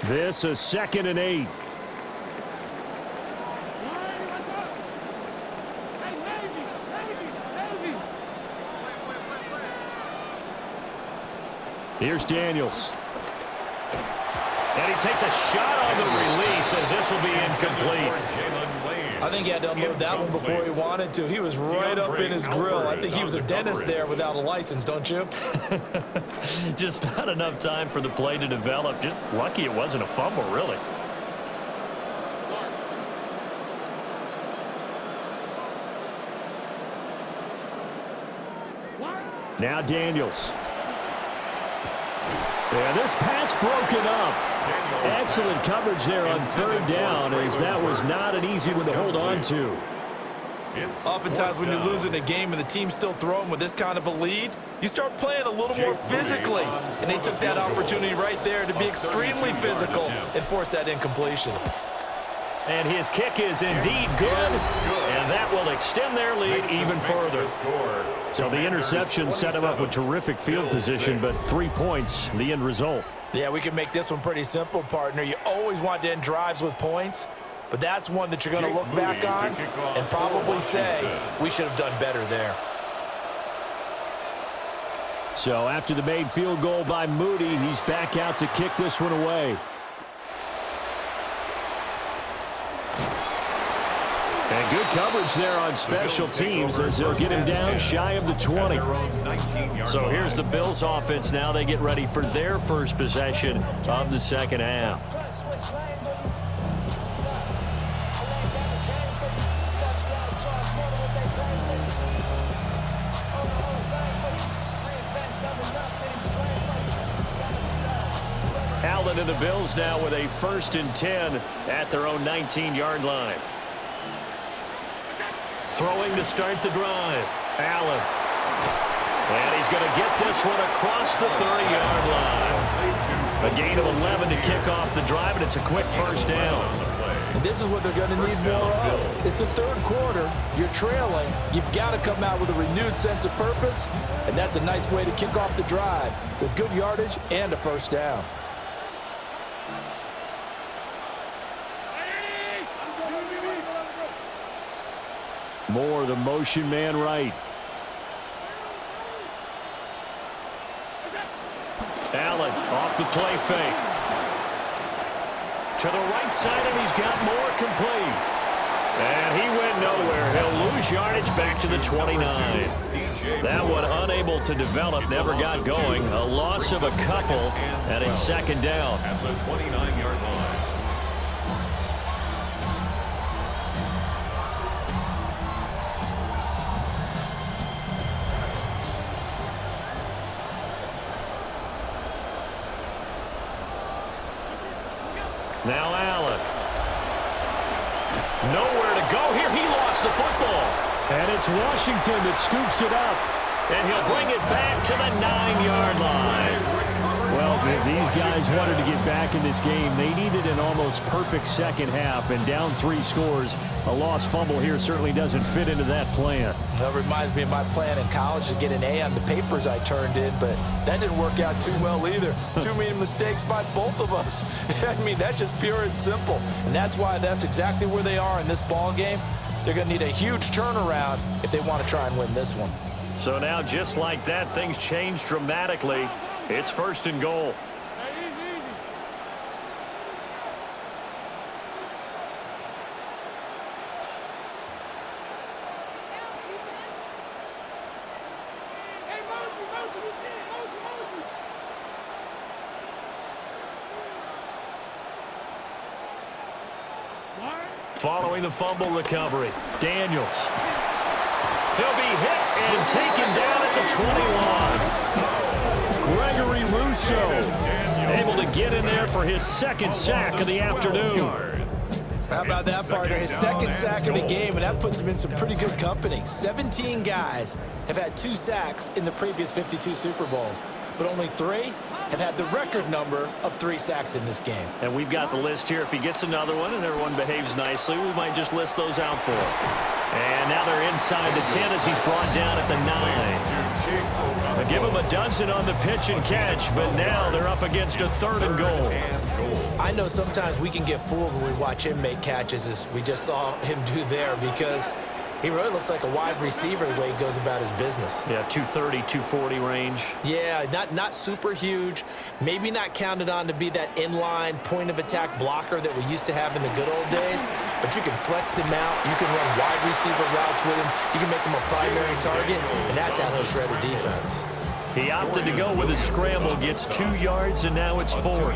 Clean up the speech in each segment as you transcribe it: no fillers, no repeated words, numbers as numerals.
This is 2nd and 8. Here's Daniels. And he takes a shot on the release as this will be incomplete. I think he had to unload that one before he wanted to. He was right up in his grill. I think he was a dentist there without a license, don't you? Just not enough time for the play to develop. Just lucky it wasn't a fumble, really. Now Daniels. And this pass broken up. Excellent coverage there on 3rd down, as that was not an easy one to hold on to. Oftentimes when you're losing a game and the team's still throwing with this kind of a lead, you start playing a little more physically. And they took that opportunity right there to be extremely physical and force that incompletion. And his kick is indeed good, and that will extend their lead even further. So the interception set him up with terrific field position, but 3 points, the end result. Yeah, we can make this one pretty simple, partner. You always want to end drives with points, but that's one that you're going to look back on and probably say, we should have done better there. So after the made field goal by Moody, he's back out to kick this one away. And good coverage there on special teams as they'll get him down shy of the 20. So here's the Bills offense now. They get ready for their first possession of the second half. Allen and the Bills now with a 1st and 10 at their own 19-yard line. Throwing to start the drive. Allen. And he's going to get this one across the 30-yard line. A gain of 11 to kick off the drive, and it's a quick 1st down. And this is what they're going to need more of. It's the 3rd quarter. You're trailing. You've got to come out with a renewed sense of purpose, and that's a nice way to kick off the drive with good yardage and a 1st down. Moore, the motion man right. Allen off the play fake. To the right side, and he's got Moore complete. And he went nowhere. He'll lose yardage back to the 29. That one unable to develop, never got going. A loss of a couple, and it's 2nd down. At the 29-yard line. Now Allen. Nowhere to go here. He lost the football. And it's Washington that scoops it up. And he'll bring it back to the 9-yard line. Well, if these guys wanted to get back in this game, they needed an almost perfect second half. And down 3 scores, a lost fumble here certainly doesn't fit into that plan. That reminds me of my plan in college to get an A on the papers I turned in, but that didn't work out too well either. Too many mistakes by both of us. I mean, that's just pure and simple. And that's why that's exactly where they are in this ball game. They're going to need a huge turnaround if they want to try and win this one. So now, just like that, things change dramatically. It's 1st and goal. Following the fumble recovery, Daniels. He'll be hit and taken down at the 21. Gregory Rousseau able to get in there for his 2nd sack of the afternoon. How about that, partner? His 2nd sack of the game, and that puts him in some pretty good company. 17 guys have had 2 sacks in the previous 52 Super Bowls, but only 3 have had the record number of 3 sacks in this game. And we've got the list here. If he gets another one and everyone behaves nicely, we might just list those out for him. And now they're inside the 10 as he's brought down at the 9. They give him a dozen on the pitch and catch, but now they're up against a 3rd and goal. I know sometimes we can get fooled when we watch him make catches, as we just saw him do there, because he really looks like a wide receiver the way he goes about his business. Yeah, 230, 240 range. Yeah, not super huge. Maybe not counted on to be that inline point-of-attack blocker that we used to have in the good old days. But you can flex him out. You can run wide receiver routes with him. You can make him a primary target, and that's how he'll shred a defense. He opted to go with a scramble, gets 2 yards, and now it's 4.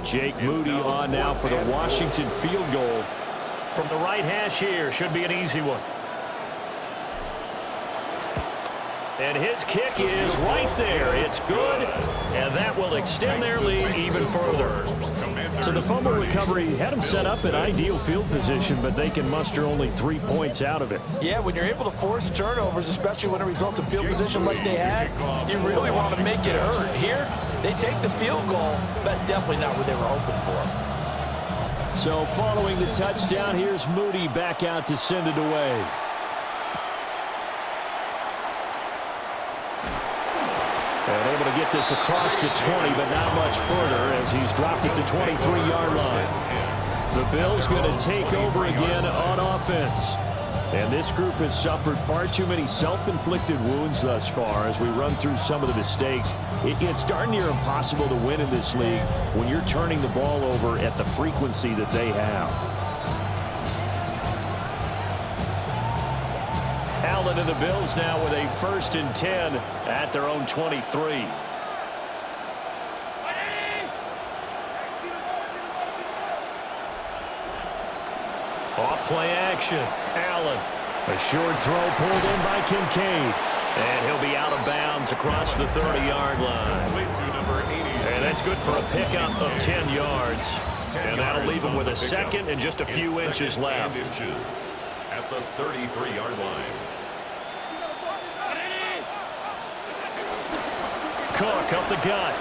Jake Moody on now for the Washington field goal. From the right hash here, should be an easy one. And his kick is right there. It's good, and that will extend their lead even further. So the fumble recovery had them set up in ideal field position, but they can muster only 3 points out of it. Yeah, when you're able to force turnovers, especially when it results in field position like they had, you really want to make it hurt. Here, they take the field goal. That's definitely not what they were hoping for. So following the touchdown, here's Moody back out to send it away. And able to get this across the 20, but not much further as he's dropped it to 23-yard line. The Bills going to take over again on offense. And this group has suffered far too many self-inflicted wounds thus far as we run through some of the mistakes. It's darn near impossible to win in this league when you're turning the ball over at the frequency that they have. Allen and the Bills now with a 1st and 10 at their own 23. Off play action. Allen. A short throw pulled in by Kincaid. And he'll be out of bounds across the 30-yard line. And that's good for a pickup of 10 yards. And that'll leave him with a 2nd and just a few inches left. At the 33-yard line. Cook up the gut.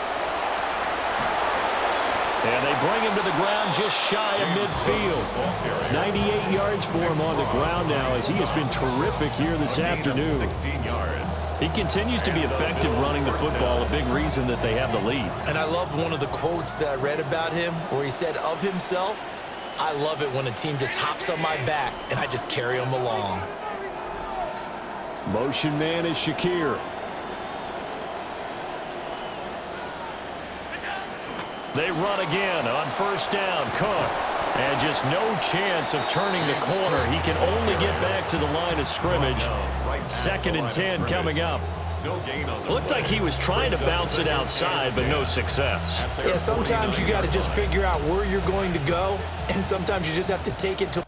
And they bring him to the ground just shy of midfield. 98 yards for him on the ground now as he has been terrific here this afternoon. 16 yards. He continues to be effective running the football, a big reason that they have the lead. And I love one of the quotes that I read about him where he said of himself, "I love it when a team just hops on my back and I just carry them along." Motion man is Shakir. They run again on 1st down. Cook. And just no chance of turning the corner. He can only get back to the line of scrimmage. 2nd and 10 coming up. Looked like he was trying to bounce it outside, but no success. Yeah, sometimes you got to just figure out where you're going to go, and sometimes you just have to take it to.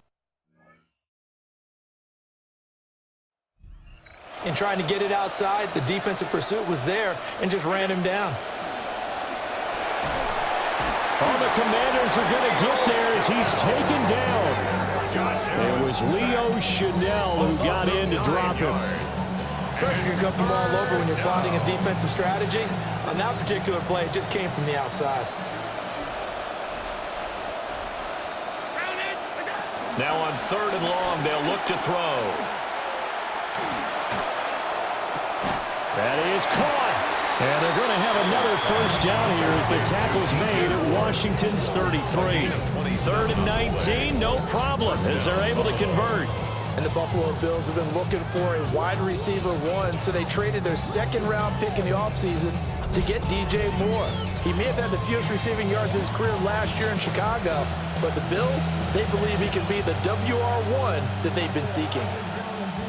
In trying to get it outside, the defensive pursuit was there and just ran him down. All the Commanders are going to get there as he's taken down. It was Leo Chanel who got in to drop him. Pressure can come from all over when you're plotting a defensive strategy. On that particular play, it just came from the outside. Now on 3rd and long, they'll look to throw. That is caught. And they're going to have another 1st down here as the tackle's made at Washington's 33. 3rd and 19, no problem, as they're able to convert. And the Buffalo Bills have been looking for a wide receiver 1, so they traded their 2nd-round pick in the offseason to get DJ Moore. He may have had the fewest receiving yards in his career last year in Chicago, but the Bills, they believe he can be the WR1 that they've been seeking.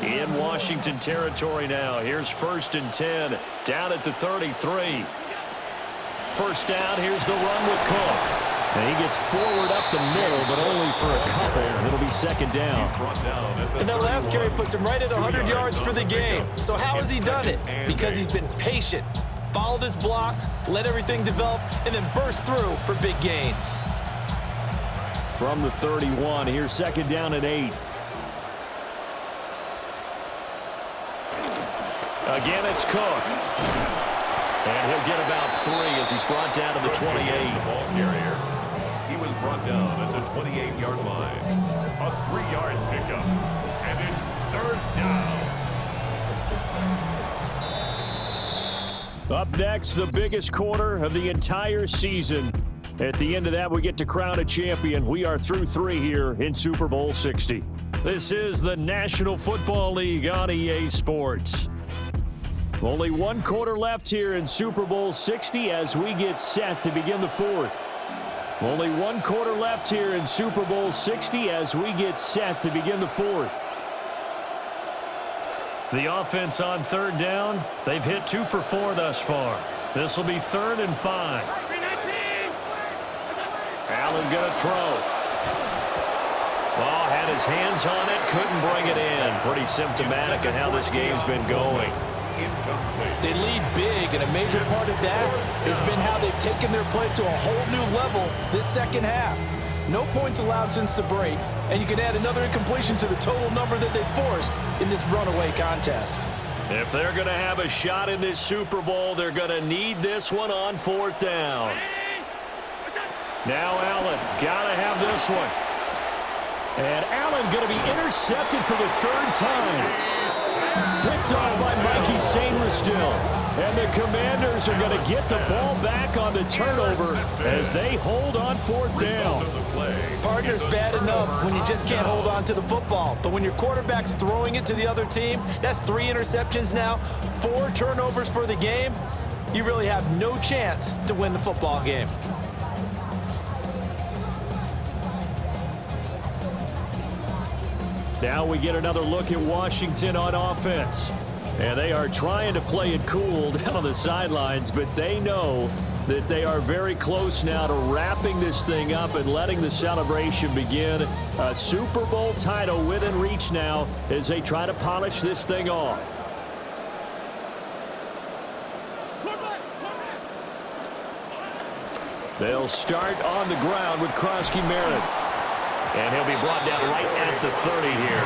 In Washington territory now. Here's 1st and 10 down at the 33. 1st down. Here's the run with Cook. And he gets forward up the middle, but only for a couple. It'll be 2nd down. And that last carry puts him right at 100 yards for the game. So how has he done it? Because he's been patient, followed his blocks, let everything develop, and then burst through for big gains. From the 31, here's 2nd down and 8. Again, it's Cook. And he'll get about 3 as he's brought down to the 28. The ball carrier. He was brought down at the 28-yard line. A 3-yard pickup. And it's 3rd down. Up next, the biggest quarter of the entire season. At the end of that, we get to crown a champion. We are through 3 here in Super Bowl 60. This is the National Football League on EA Sports. Only 1 quarter left here in Super Bowl 60 as we get set to begin the 4th. Only 1 quarter left here in Super Bowl 60 as we get set to begin the 4th. The offense on 3rd down. They've hit 2 for 4 thus far. This will be 3rd and 5. Allen going to throw. Ball had his hands on it, couldn't bring it in. Pretty symptomatic of how this game's been going. They lead big, and a major part of that has been how they've taken their play to a whole new level this second half. No points allowed since the break, and you can add another incompletion to the total number that they forced in this runaway contest. If they're going to have a shot in this Super Bowl, they're going to need this one on 4th down. Now Allen, got to have this one. And Allen going to be intercepted for the 3rd time. Picked off by Mikey Sainristil. And the Commanders are going to get the ball back on the turnover as they hold on 4th down. Partner's bad enough when you just can't hold on to the football. But when your quarterback's throwing it to the other team, that's 3 interceptions now, 4 turnovers for the game. You really have no chance to win the football game. Now we get another look at Washington on offense. And they are trying to play it cool down on the sidelines, but they know that they are very close now to wrapping this thing up and letting the celebration begin. A Super Bowl title within reach now as they try to polish this thing off. They'll start on the ground with Krosky Merritt. And he'll be brought down right at the 30 here.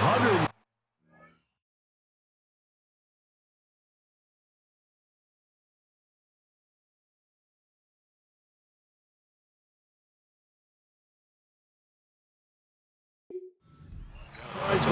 100.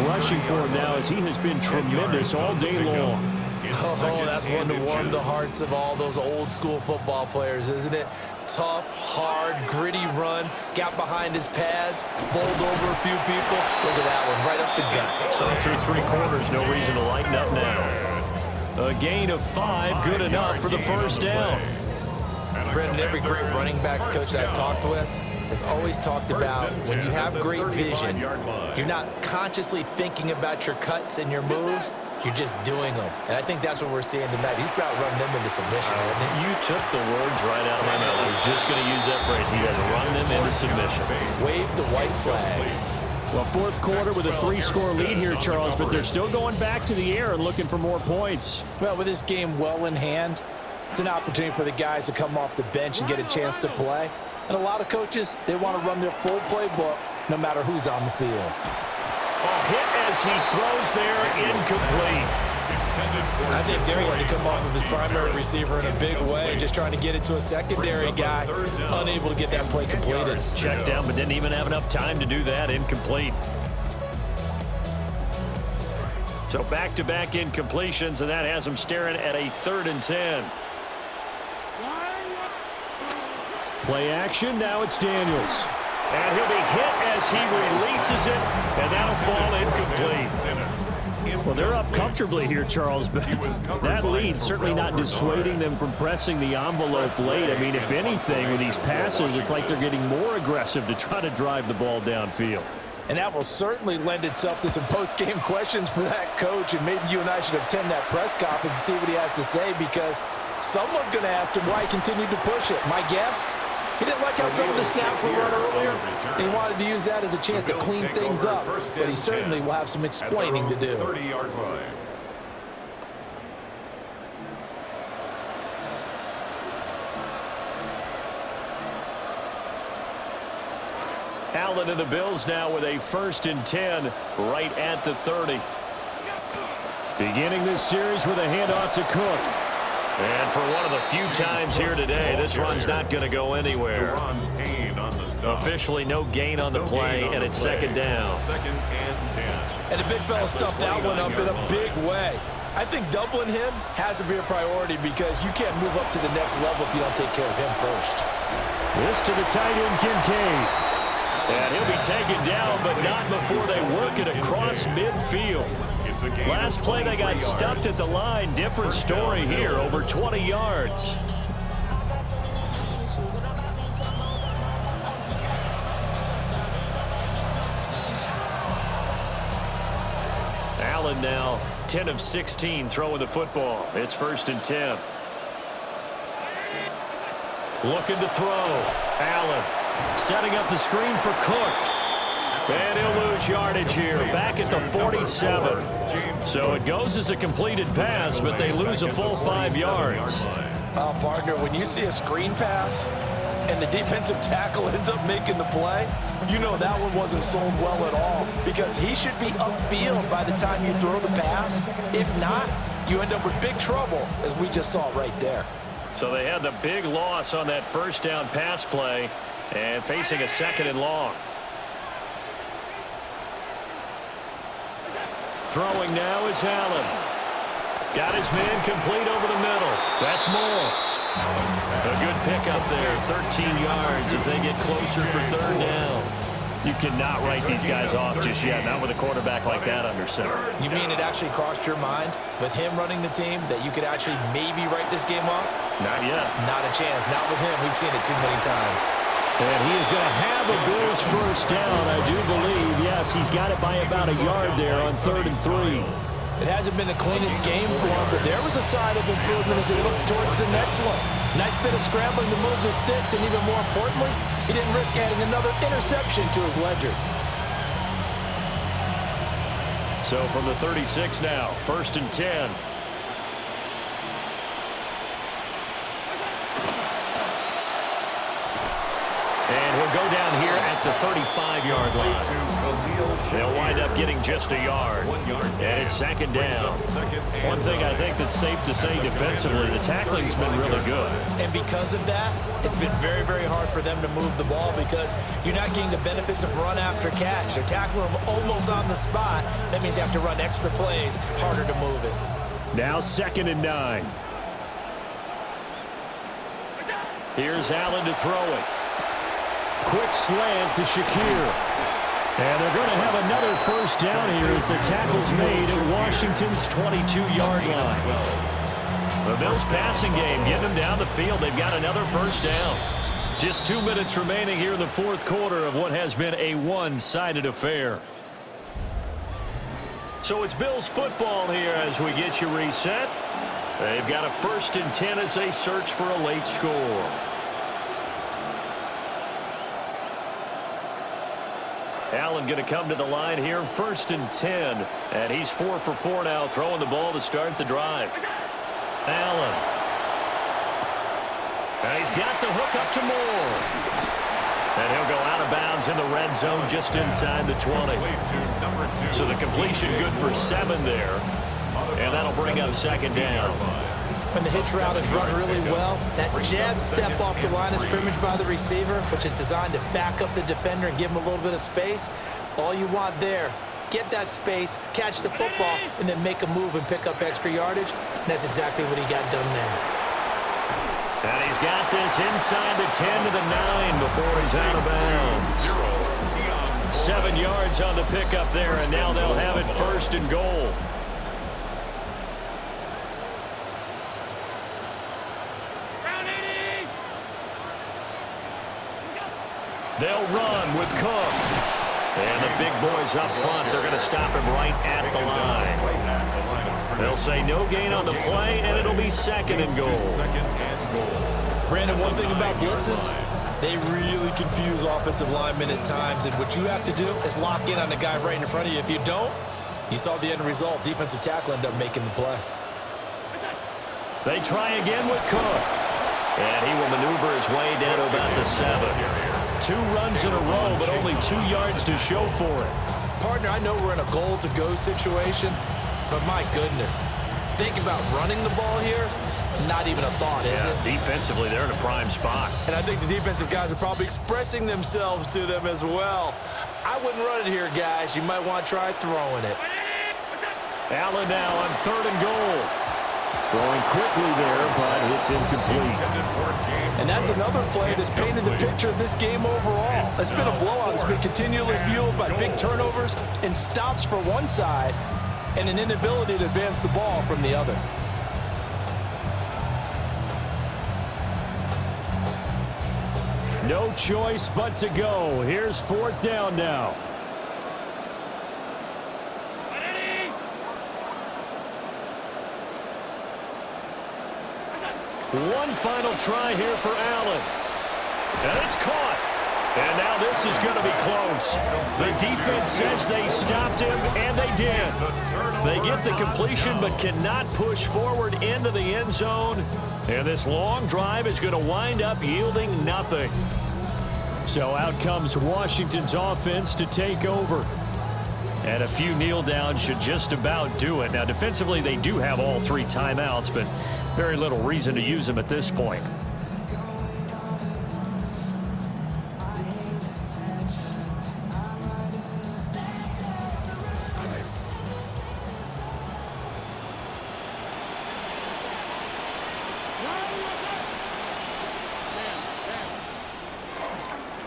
Rushing for him now as he has been tremendous all day long. Oh, that's one to warm the hearts of all those old school football players, isn't it? Tough, hard, gritty run, got behind his pads, bowled over a few people. Look at that one, right up the gut. So through 3 quarters, no reason to lighten up now. A gain of 5, good enough for the 1st down. Brendan, every great running backs coach that I've talked with has always talked about when you have great vision, you're not consciously thinking about your cuts and your moves, you're just doing them. And I think that's what we're seeing tonight. He's about running them into submission, isn't he? You took the words right out of my mouth. I was just going to use that phrase. He has run them into submission. Wave the white flag. Well, 4th quarter with a 3-score lead here, Charles, but they're still going back to the air and looking for more points. Well, with this game well in hand, it's an opportunity for the guys to come off the bench and get a chance to play. And a lot of coaches, they want to run their full playbook no matter who's on the field. A hit as he throws there, incomplete. I think there he had to come off of his primary receiver in a big way, just trying to get it to a secondary guy, unable to get that play completed. Checked down, but didn't even have enough time to do that, incomplete. So back-to-back incompletions, and that has him staring at a 3rd and 10. Play action, now it's Daniels. And he'll be hit as he releases it, and that'll fall incomplete. Well, they're up comfortably here, Charles, but that lead certainly not dissuading them from pressing the envelope late. I mean, if anything, with these passes, it's like they're getting more aggressive to try to drive the ball downfield. And that will certainly lend itself to some post-game questions for that coach, and maybe you and I should attend that press conference and see what he has to say, because someone's going to ask him why he continued to push it. My guess? He didn't like how some of the snaps were run earlier, and he wanted to use that as a chance to clean things up, but he certainly will have some explaining to do. 30-yard line. Allen and the Bills now with a 1st and 10 right at the 30. Beginning this series with a handoff to Cook. And for one of the few times here today, this run's not going to go anywhere. Officially no gain on the play, and it's second down. Second and 10. And the big fella stuffed that one up in a big way. I think doubling him has to be a priority because you can't move up to the next level if you don't take care of him first. This to the tight end, Kincaid. And he'll be taken down, but not before they work it across midfield. Last play, they got stuffed at the line. Different story here, over 20 yards. Allen now 10 of 16 throwing the football. It's 1st and 10. Looking to throw. Allen setting up the screen for Cook. And he'll lose yardage here, back at the 47. So it goes as a completed pass, but they lose a full 5 yards. Partner, when you see a screen pass and the defensive tackle ends up making the play, you know that one wasn't sold well at all because he should be upfield by the time you throw the pass. If not, you end up with big trouble, as we just saw right there. So they had the big loss on that first down pass play and facing a 2nd and long. Throwing now is Allen. Got his man complete over the middle. That's Moore. A good pickup there, 13 yards as they get closer for 3rd down. You cannot write these guys off just yet, not with a quarterback like that under center. You mean it actually crossed your mind with him running the team that you could actually maybe write this game off? Not yet. Not a chance. Not with him. We've seen it too many times. And he is going to have a Bills first down, I do believe. Yes, he's got it by about a yard there on 3rd and 3. It hasn't been the cleanest game for him, but there was a sign of improvement as he looks towards the next one. Nice bit of scrambling to move the sticks, and even more importantly, he didn't risk adding another interception to his ledger. So from the 36 now, 1st and 10. And he'll go down here at the 35-yard line. They'll wind up getting just a yard. And it's 2nd down. One thing I think that's safe to say defensively, the tackling's been really good. And because of that, it's been very, very hard for them to move the ball because you're not getting the benefits of run after catch. They're tackling them almost on the spot. That means you have to run extra plays, harder to move it. Now 2nd and 9. Here's Allen to throw it. Quick slant to Shakir. And they're going to have another first down here as the tackle's made at Washington's 22-yard line. The Bills passing game getting them down the field. They've got another first down. Just 2 minutes remaining here in the 4th quarter of what has been a one-sided affair. So it's Bills football here as we get you reset. They've got a 1st and 10 as they search for a late score. Allen going to come to the line here, 1st and 10. And he's 4 for 4 now, throwing the ball to start the drive. Allen. And he's got the hook up to Moore. And he'll go out of bounds in the red zone just inside the 20. So the completion good for 7 there. And that'll bring up 2nd down. When the hitch route is run really well, that jab step off the line of scrimmage by the receiver, which is designed to back up the defender and give him a little bit of space, all you want there, get that space, catch the football, and then make a move and pick up extra yardage. And that's exactly what he got done there. And he's got this inside the 10 to the 9 before he's out of bounds. 7 yards on the pickup there, and now they'll have it 1st and goal. They'll run with Cook. And the big boys up front, they're going to stop him right at the line. They'll say no gain on the play, and it'll be 2nd and goal. Brandon, one thing about blitzes, they really confuse offensive linemen at times, and what you have to do is lock in on the guy right in front of you. If you don't, you saw the end result. Defensive tackle ended up making the play. They try again with Cook. And he will maneuver his way down to about the 7. 2 runs in a row, but only 2 yards to show for it. Partner, I know we're in a goal-to-go situation, but my goodness, think about running the ball here. Not even a thought, is it? Defensively, they're in a prime spot. And I think the defensive guys are probably expressing themselves to them as well. I wouldn't run it here, guys. You might want to try throwing it. Allen now on 3rd and goal. Throwing quickly there, but it's incomplete. And that's another play that's painted the picture of this game overall. It's been a blowout. It's been continually fueled by big turnovers and stops for one side and an inability to advance the ball from the other. No choice but to go. Here's 4th down now. One final try here for Allen. And it's caught. And now this is going to be close. The defense says they stopped him, and they did. They get the completion but cannot push forward into the end zone. And this long drive is going to wind up yielding nothing. So out comes Washington's offense to take over. And a few kneel downs should just about do it. Now defensively they do have all 3 timeouts, but very little reason to use them at this point.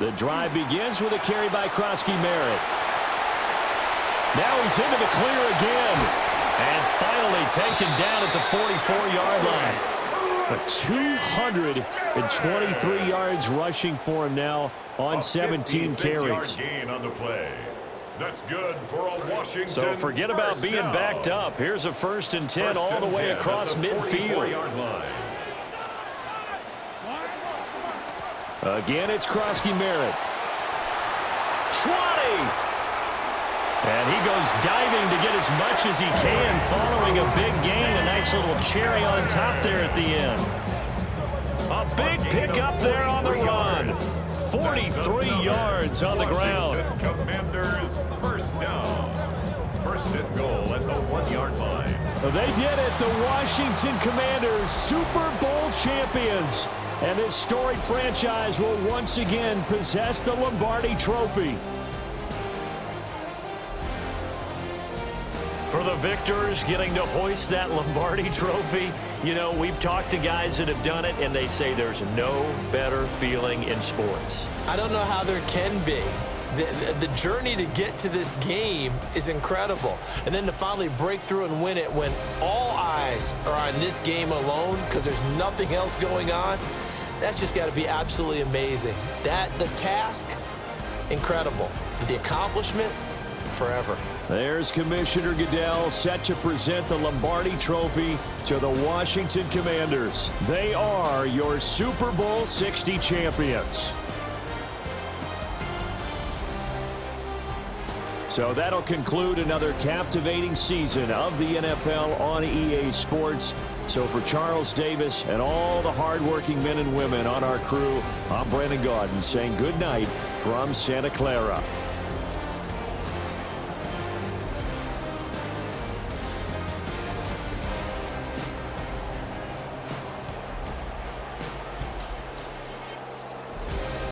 The drive begins with a carry by Krosky-Merritt. Now he's into the clear again. And finally taken down at the 44-yard line. But 223 yards rushing for him now on 17 carries. Gain on the play. That's good for a Washington. So forget about being backed up. Here's a 1st and 10 all the way across midfield. Again, it's Krosky-Merritt. 20! And he goes diving to get as much as he can following a big gain. A nice little cherry on top there at the end. A big pickup there on the run. 43 yards on the ground. Commanders first down. 1st and goal at the 1-yard line. They did it. The Washington Commanders, Super Bowl champions. And this storied franchise will once again possess the Lombardi Trophy. For the victors getting to hoist that Lombardi Trophy, you know, we've talked to guys that have done it, and they say there's no better feeling in sports. I don't know how there can be. The journey to get to this game is incredible. And then to finally break through and win it when all eyes are on this game alone because there's nothing else going on, that's just got to be absolutely amazing. The task, incredible. The accomplishment, forever. There's Commissioner Goodell set to present the Lombardi Trophy to the Washington Commanders. They are your Super Bowl 60 champions. So that'll conclude another captivating season of the NFL on EA Sports. So for Charles Davis and all the hardworking men and women on our crew, I'm Brandon Gaudin saying good night from Santa Clara.